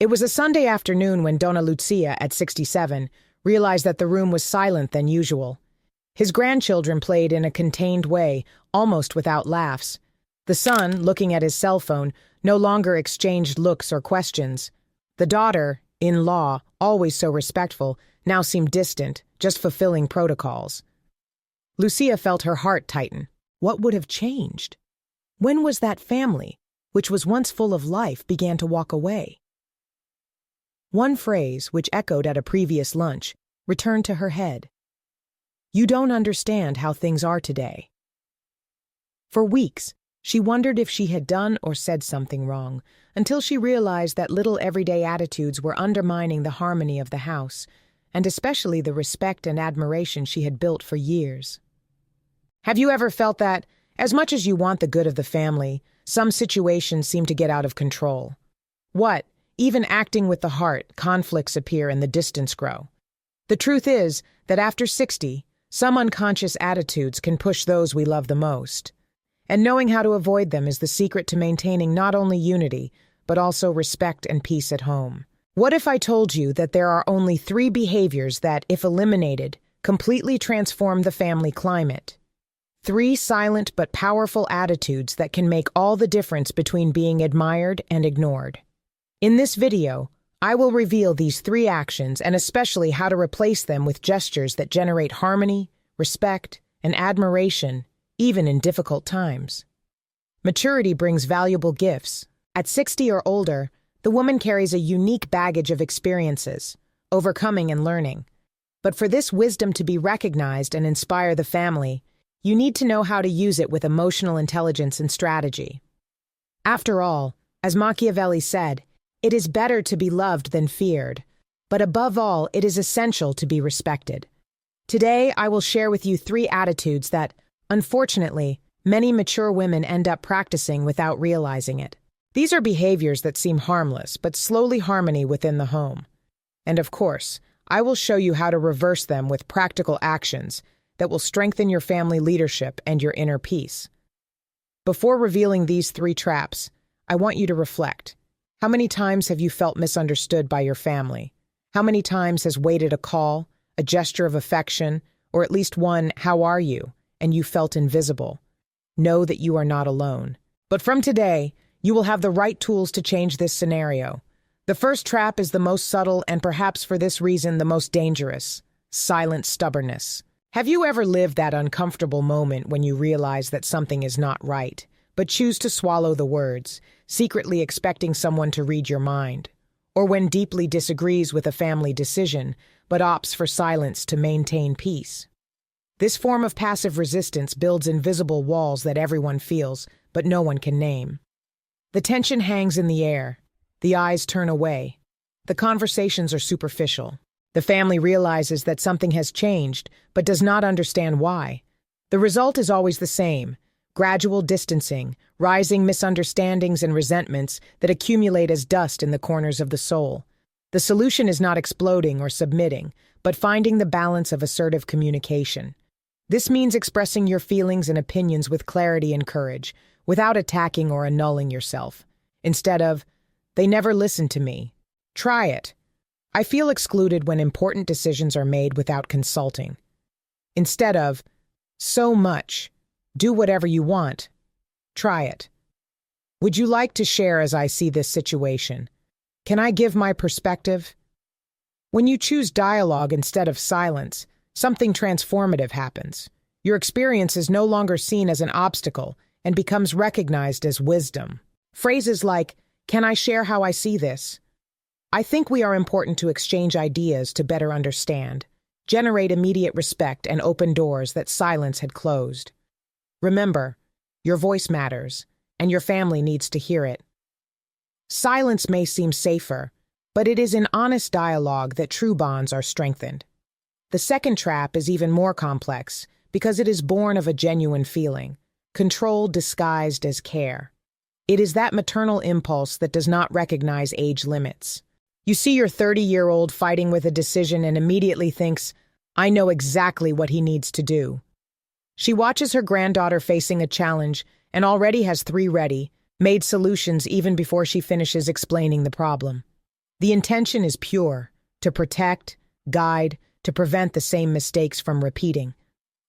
It was a Sunday afternoon when Donna Lucia, at 67, realized that the room was silent than usual. His grandchildren played in a contained way, almost without laughs. The son, looking at his cell phone, no longer exchanged looks or questions. The daughter, in-law, always so respectful, now seemed distant, just fulfilling protocols. Lucia felt her heart tighten. What would have changed? When was that family, which was once full of life, began to walk away? One phrase, which echoed at a previous lunch, returned to her head. "You don't understand how things are today." For weeks, she wondered if she had done or said something wrong, until she realized that little everyday attitudes were undermining the harmony of the house, and especially the respect and admiration she had built for years. Have you ever felt that, as much as you want the good of the family, some situations seem to get out of control? What, even acting with the heart, conflicts appear and the distance grow. The truth is that after 60, some unconscious attitudes can push those we love the most. And knowing how to avoid them is the secret to maintaining not only unity, but also respect and peace at home. What if I told you that there are only 3 behaviors that, if eliminated, completely transform the family climate? 3 silent but powerful attitudes that can make all the difference between being admired and ignored. In this video, I will reveal these 3 actions and especially how to replace them with gestures that generate harmony, respect, and admiration, even in difficult times. Maturity brings valuable gifts. At 60 or older, the woman carries a unique baggage of experiences, overcoming and learning. But for this wisdom to be recognized and inspire the family, you need to know how to use it with emotional intelligence and strategy. After all, as Machiavelli said, it is better to be loved than feared, but above all, it is essential to be respected. Today, I will share with you 3 attitudes that, unfortunately, many mature women end up practicing without realizing it. These are behaviors that seem harmless, but slowly harmony within the home. And of course, I will show you how to reverse them with practical actions that will strengthen your family leadership and your inner peace. Before revealing these 3 traps, I want you to reflect. How many times have you felt misunderstood by your family? How many times has waited a call, a gesture of affection, or at least one "how are you?" and you felt invisible? Know that you are not alone. But from today, you will have the right tools to change this scenario. The first trap is the most subtle and perhaps for this reason the most dangerous: silent stubbornness. Have you ever lived that uncomfortable moment when you realize that something is not right, but choose to swallow the words, secretly expecting someone to read your mind? Or when deeply disagrees with a family decision, but opts for silence to maintain peace? This form of passive resistance builds invisible walls that everyone feels, but no one can name. The tension hangs in the air. The eyes turn away. The conversations are superficial. The family realizes that something has changed, but does not understand why. The result is always the same: gradual distancing, rising misunderstandings and resentments that accumulate as dust in the corners of the soul. The solution is not exploding or submitting, but finding the balance of assertive communication. This means expressing your feelings and opinions with clarity and courage, without attacking or annulling yourself. Instead of, "They never listen to me." Try it. "I feel excluded when important decisions are made without consulting." Instead of, "So much. Do whatever you want." Try it. "Would you like to share as I see this situation? Can I give my perspective?" When you choose dialogue instead of silence, something transformative happens. Your experience is no longer seen as an obstacle and becomes recognized as wisdom. Phrases like, "Can I share how I see this? I think we are important to exchange ideas to better understand," generate immediate respect and open doors that silence had closed. Remember, your voice matters, and your family needs to hear it. Silence may seem safer, but it is in honest dialogue that true bonds are strengthened. The second trap is even more complex because it is born of a genuine feeling, control disguised as care. It is that maternal impulse that does not recognize age limits. You see your 30-year-old fighting with a decision and immediately thinks, "I know exactly what he needs to do." She watches her granddaughter facing a challenge and already has 3 ready, made solutions even before she finishes explaining the problem. The intention is pure, to protect, guide, to prevent the same mistakes from repeating.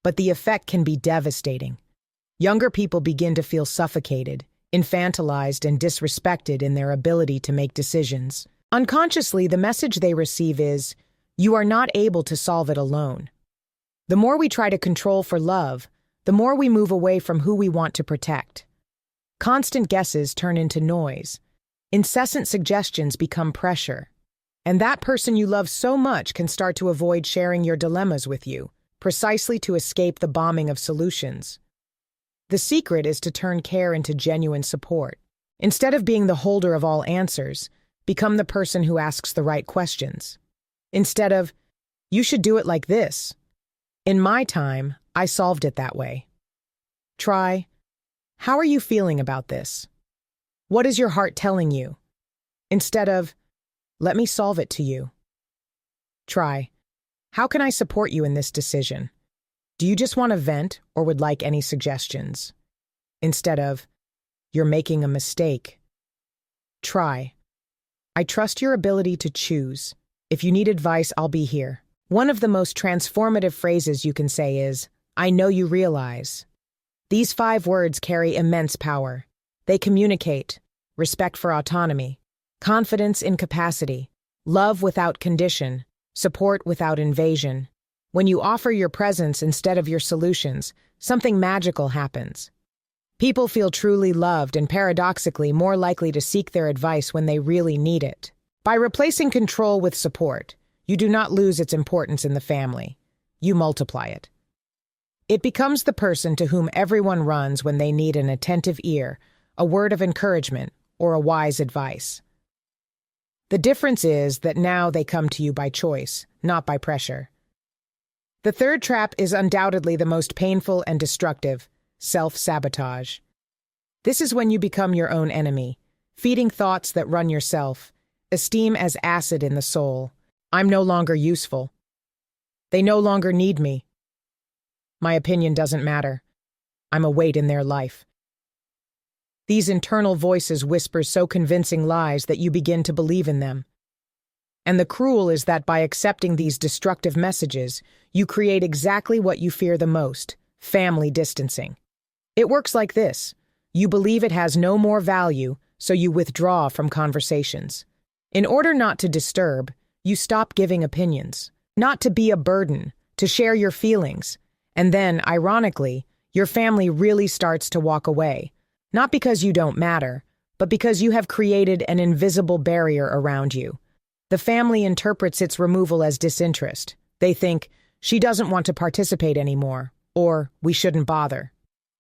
But the effect can be devastating. Younger people begin to feel suffocated, infantilized, and disrespected in their ability to make decisions. Unconsciously, the message they receive is, "You are not able to solve it alone." The more we try to control for love, the more we move away from who we want to protect. Constant guesses turn into noise. Incessant suggestions become pressure. And that person you love so much can start to avoid sharing your dilemmas with you, precisely to escape the bombing of solutions. The secret is to turn care into genuine support. Instead of being the holder of all answers, become the person who asks the right questions. Instead of, "You should do it like this. In my time, I solved it that way." Try, "How are you feeling about this? What is your heart telling you?" Instead of, "Let me solve it to you." Try, "How can I support you in this decision? Do you just want to vent or would like any suggestions?" Instead of, "You're making a mistake." Try, "I trust your ability to choose. If you need advice, I'll be here." One of the most transformative phrases you can say is, "I know you realize." These 5 words carry immense power. They communicate respect for autonomy, confidence in capacity, love without condition, support without invasion. When you offer your presence instead of your solutions, something magical happens. People feel truly loved and paradoxically more likely to seek their advice when they really need it. By replacing control with support, you do not lose its importance in the family. You multiply it. It becomes the person to whom everyone runs when they need an attentive ear, a word of encouragement, or a wise advice. The difference is that now they come to you by choice, not by pressure. The third trap is undoubtedly the most painful and destructive: self-sabotage. This is when you become your own enemy, feeding thoughts that run yourself, esteem as acid in the soul. I'm no longer useful. They no longer need me. My opinion doesn't matter. I'm a weight in their life. These internal voices whisper so convincing lies that you begin to believe in them. And the cruel is that by accepting these destructive messages, you create exactly what you fear the most: family distancing. It works like this. You believe it has no more value, so you withdraw from conversations. In order not to disturb, you stop giving opinions, not to be a burden, to share your feelings. And then, ironically, your family really starts to walk away, not because you don't matter, but because you have created an invisible barrier around you. The family interprets its removal as disinterest. They think, "She doesn't want to participate anymore," or "We shouldn't bother."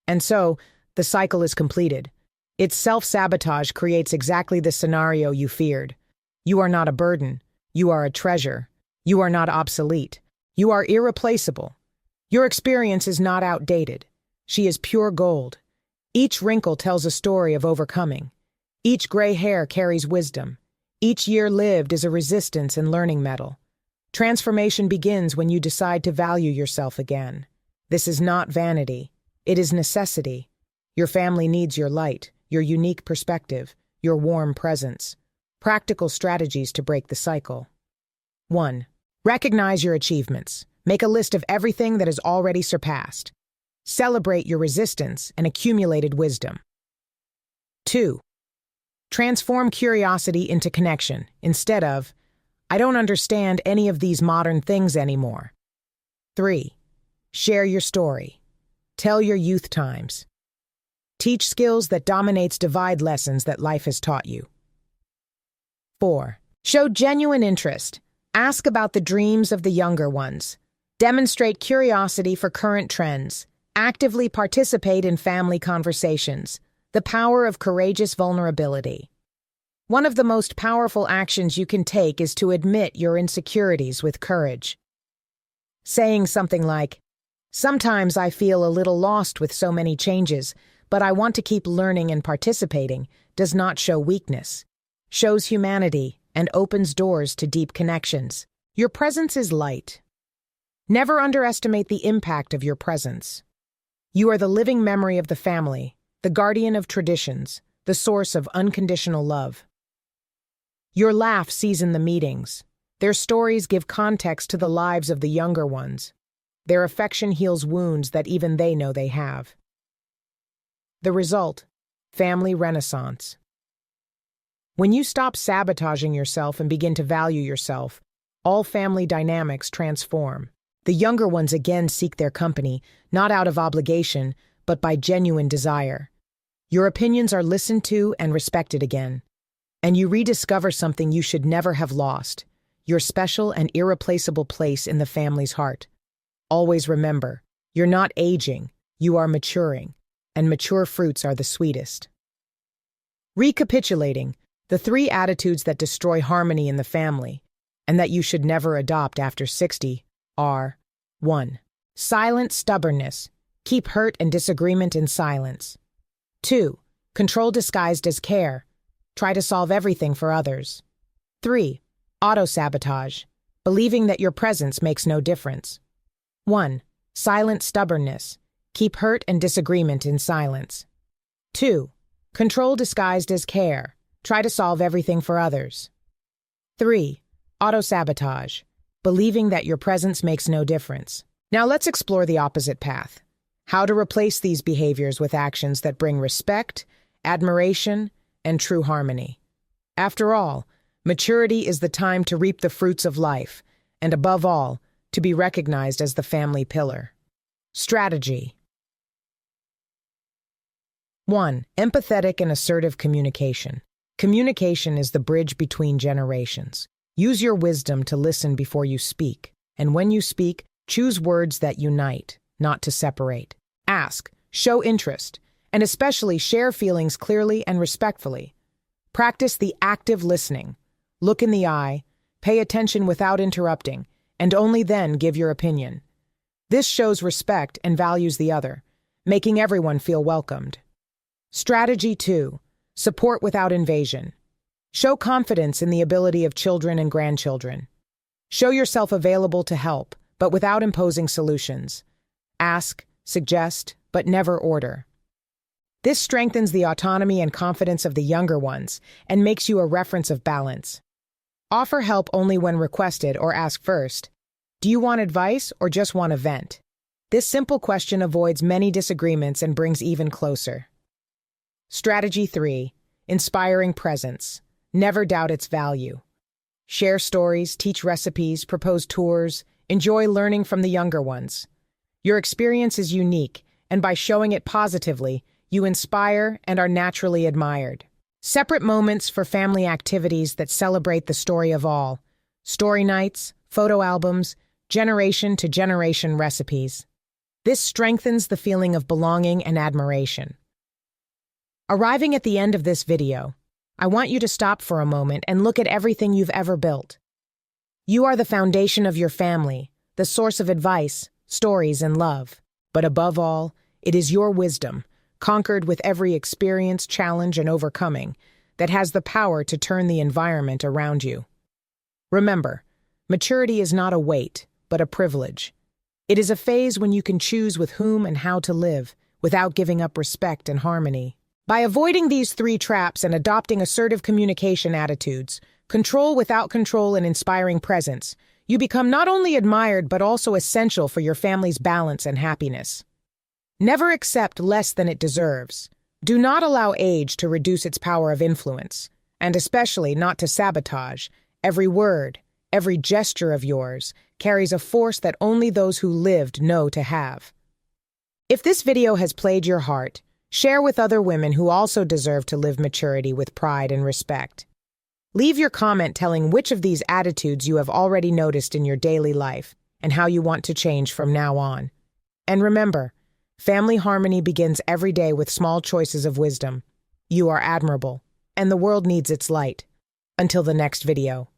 And so, the cycle is completed. Its self-sabotage creates exactly the scenario you feared. You are not a burden. You are a treasure. You are not obsolete. You are irreplaceable. Your experience is not outdated. She is pure gold. Each wrinkle tells a story of overcoming. Each gray hair carries wisdom. Each year lived is a resistance and learning medal. Transformation begins when you decide to value yourself again. This is not vanity. It is necessity. Your family needs your light, your unique perspective, your warm presence. Practical strategies to break the cycle. 1. Recognize your achievements. Make a list of everything that is already surpassed. Celebrate your resistance and accumulated wisdom. 2. Transform curiosity into connection, instead of, "I don't understand any of these modern things anymore." 3. Share your story. Tell your youth times. Teach skills that dominates divide lessons that life has taught you. 4. Show genuine interest. Ask about the dreams of the younger ones. Demonstrate curiosity for current trends. Actively participate in family conversations. The power of courageous vulnerability. One of the most powerful actions you can take is to admit your insecurities with courage. Saying something like, "Sometimes I feel a little lost with so many changes, but I want to keep learning and participating," does not show weakness. Shows humanity and opens doors to deep connections. Your presence is light. Never underestimate the impact of your presence. You are the living memory of the family, the guardian of traditions, the source of unconditional love. Your laugh season the meetings. Their stories give context to the lives of the younger ones. Their affection heals wounds that even they know they have. The result: family renaissance. When you stop sabotaging yourself and begin to value yourself, all family dynamics transform. The younger ones again seek their company, not out of obligation, but by genuine desire. Your opinions are listened to and respected again. And you rediscover something you should never have lost: your special and irreplaceable place in the family's heart. Always remember, you're not aging, you are maturing, and mature fruits are the sweetest. Recapitulating, the 3 attitudes that destroy harmony in the family, and that you should never adopt after 60, are: 1. Silent stubbornness. Keep hurt and disagreement in silence. 2. Control disguised as care. Try to solve everything for others. 3. Auto-sabotage. Believing that your presence makes no difference. 1. Silent stubbornness. Keep hurt and disagreement in silence. 2. Control disguised as care. Try to solve everything for others. 3. Auto-sabotage. Believing that your presence makes no difference. Now let's explore the opposite path. How to replace these behaviors with actions that bring respect, admiration, and true harmony. After all, maturity is the time to reap the fruits of life, and above all, to be recognized as the family pillar. Strategy. 1. Empathetic and assertive communication. Communication is the bridge between generations. Use your wisdom to listen before you speak, and when you speak, choose words that unite, not to separate. Ask, show interest, and especially share feelings clearly and respectfully. Practice the active listening. Look in the eye, pay attention without interrupting, and only then give your opinion. This shows respect and values the other, making everyone feel welcomed. Strategy 2. Support without invasion. Show confidence in the ability of children and grandchildren. Show yourself available to help, but without imposing solutions. Ask, suggest, but never order. This strengthens the autonomy and confidence of the younger ones and makes you a reference of balance. Offer help only when requested or ask first. Do you want advice or just want a vent? This simple question avoids many disagreements and brings even closer. Strategy 3. Inspiring presence. Never doubt its value. Share stories, teach recipes, propose tours, enjoy learning from the younger ones. Your experience is unique, and by showing it positively, you inspire and are naturally admired. Separate moments for family activities that celebrate the story of all. Story nights, photo albums, generation-to-generation recipes. This strengthens the feeling of belonging and admiration. Arriving at the end of this video, I want you to stop for a moment and look at everything you've ever built. You are the foundation of your family, the source of advice, stories, and love. But above all, it is your wisdom, conquered with every experience, challenge, and overcoming, that has the power to turn the environment around you. Remember, maturity is not a weight, but a privilege. It is a phase when you can choose with whom and how to live, without giving up respect and harmony. By avoiding these 3 traps and adopting assertive communication attitudes, control without control and inspiring presence, you become not only admired but also essential for your family's balance and happiness. Never accept less than it deserves. Do not allow age to reduce its power of influence, and especially not to sabotage. Every word, every gesture of yours carries a force that only those who lived know to have. If this video has played your heart, share with other women who also deserve to live maturity with pride and respect. Leave your comment telling which of these attitudes you have already noticed in your daily life and how you want to change from now on. And remember, family harmony begins every day with small choices of wisdom. You are admirable, and the world needs its light. Until the next video.